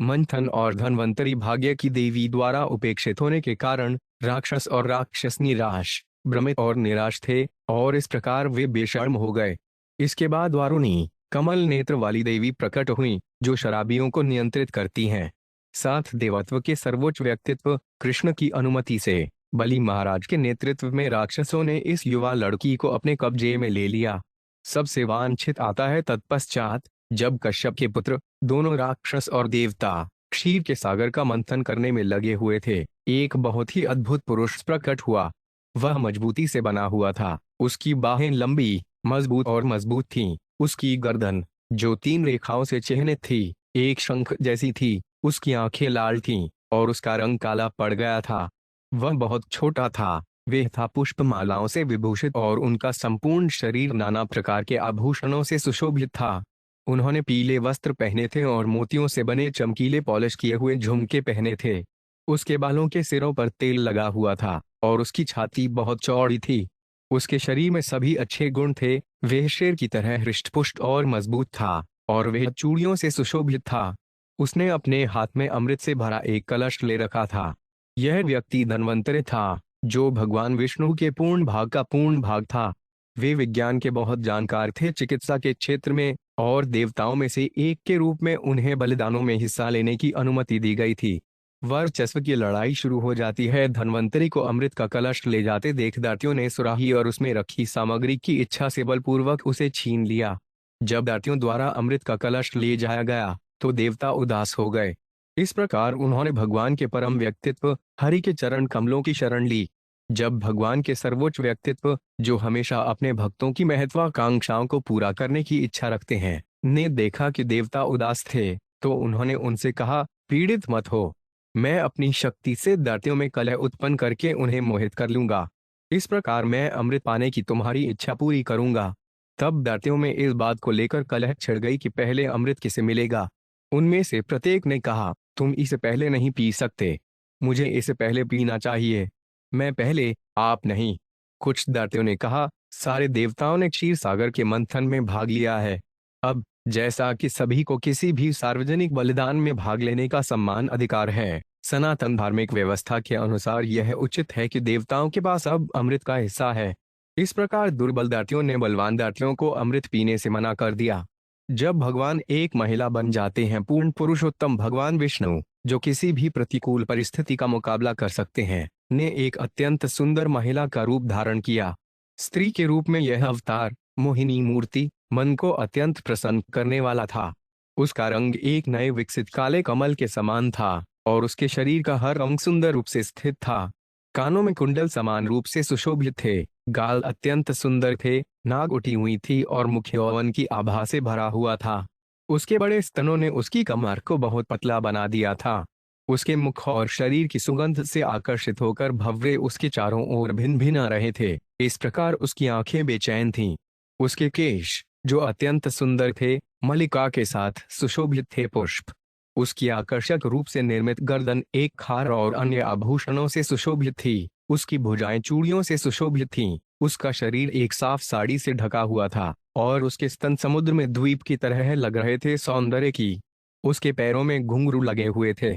मंथन और धन्वंतरी भाग्य की देवी द्वारा उपेक्षित होने के कारण राक्षस और राक्षस निराश, भ्रमित और निराश थे, और इस प्रकार वे बेशर्म हो गए। इसके बाद वारुणी, कमल नेत्र वाली देवी प्रकट हुई, जो शराबियों को नियंत्रित करती हैं। साथ देवत्व के सर्वोच्च व्यक्तित्व कृष्ण की अनुमति से बलि महाराज के नेतृत्व में राक्षसों ने इस युवा लड़की को अपने कब्जे में ले लिया। सबसे वांछित आता है तत्पश्चात, जब कश्यप के पुत्र दोनों राक्षस और देवता क्षीर के सागर का मंथन करने में लगे हुए थे, एक बहुत ही अद्भुत पुरुष प्रकट हुआ। वह मजबूती से बना हुआ था, उसकी बाहें लंबी, मजबूत और मजबूत थीं। उसकी गर्दन, जो 3 रेखाओं से चिह्नित थी, एक शंख जैसी थी। उसकी आंखें लाल थीं, और उसका रंग काला पड़ गया था। वह बहुत छोटा था। वह था पुष्पमालाओं से विभूषित, और उनका संपूर्ण शरीर नाना प्रकार के आभूषणों से सुशोभित था। उन्होंने पीले वस्त्र पहने थे और मोतियों से बने चमकीले पॉलिश किए हुए झुमके पहने थे। उसके बालों के सिरों पर तेल लगा हुआ था, और उसकी छाती बहुत चौड़ी थी। उसके शरीर में सभी अच्छे गुण थे। वह शेर की तरह हृष्टपुष्ट और मजबूत था, और वह चूड़ियों से सुशोभित था। उसने अपने हाथ में अमृत से भरा एक कलश ले रखा था। यह व्यक्ति धन्वंतरि था, जो भगवान विष्णु के पूर्ण भाग का पूर्ण भाग था। वे विज्ञान के बहुत जानकार थे चिकित्सा के क्षेत्र में, और देवताओं में से एक के रूप में उन्हें बलिदानों में हिस्सा लेने की अनुमति दी गई थी। वर्चस्व की लड़ाई शुरू हो जाती है। धन्वंतरि को अमृत का कलश ले जाते देख दातियों ने सुराही और उसमें रखी सामग्री की इच्छा से बलपूर्वक उसे छीन लिया। जब दातियों द्वारा अमृत का कलश ले जाया गया, तो देवता उदास हो गए। इस प्रकार उन्होंने भगवान के परम व्यक्तित्व हरि के चरण कमलों की शरण ली। जब भगवान के सर्वोच्च व्यक्तित्व, जो हमेशा अपने भक्तों की महत्वाकांक्षाओं को पूरा करने की इच्छा रखते हैं, ने देखा कि देवता उदास थे, तो उन्होंने उनसे कहा, पीड़ित मत हो। मैं अपनी शक्ति से दैत्यों में कलह उत्पन्न करके उन्हें मोहित कर लूंगा। इस प्रकार मैं अमृत पाने की तुम्हारी इच्छा पूरी करूंगा। तब दैत्यों में इस बात को लेकर कलह छिड़ गई कि पहले अमृत किसे मिलेगा। उनमें से प्रत्येक ने कहा, तुम इसे पहले नहीं पी सकते, मुझे इसे पहले पीना चाहिए। मैं पहले, आप नहीं। कुछ दैत्यों ने कहा, सारे देवताओं ने क्षीर सागर के मंथन में भाग लिया है। अब, जैसा कि सभी को किसी भी सार्वजनिक बलिदान में भाग लेने का सम्मान अधिकार है, सनातन धार्मिक व्यवस्था के अनुसार यह उचित है कि देवताओं के पास अब अमृत का हिस्सा है। इस प्रकार दुर्बल दैत्यों ने बलवान दैत्यों को अमृत पीने से मना कर दिया। जब भगवान एक महिला बन जाते हैं, पूर्ण पुरुषोत्तम भगवान विष्णु, जो किसी भी प्रतिकूल परिस्थिति का मुकाबला कर सकते हैं, ने एक अत्यंत सुंदर महिला का रूप धारण किया। स्त्री के रूप में यह अवतार, मोहिनी मूर्ति, मन को अत्यंत प्रसन्न करने वाला था। उसका रंग एक नए विकसित काले कमल के समान था, और उसके शरीर का हर अंग सुंदर रूप से स्थित था। कानों में कुंडल समान रूप से सुशोभित थे, गाल अत्यंत सुंदर थे, नाक उठी हुई थी, और मुख यौवन की आभा से भरा हुआ था। उसके बड़े स्तनों ने उसकी कमर को बहुत पतला बना दिया था। उसके मुख और शरीर की सुगंध से आकर्षित होकर भव्य उसके चारों ओर भिन भिन आ रहे थे। इस प्रकार उसकी आंखें बेचैन थीं। उसके केश, जो अत्यंत सुंदर थे, मलिका के साथ सुशोभित थे। पुष्प, उसकी आकर्षक रूप से निर्मित गर्दन एक हार और अन्य आभूषणों से सुशोभित थी। उसकी भुजाएं चूड़ियों से सुशोभित थीं। उसका शरीर एक साफ साड़ी से ढका हुआ था, और उसके स्तन समुद्र में द्वीप की तरह लग रहे थे सौंदर्य की। उसके पैरों में घुंघरू लगे हुए थे।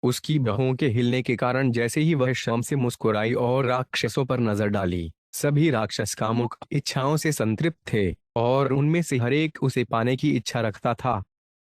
उसकी बाहों के हिलने के कारण जैसे ही वह शर्म से मुस्कुराई और राक्षसों पर नजर डाली, सभी राक्षस कामुक इच्छाओं से संतृप्त थे, और उनमें से हर एक उसे पाने की इच्छा रखता था।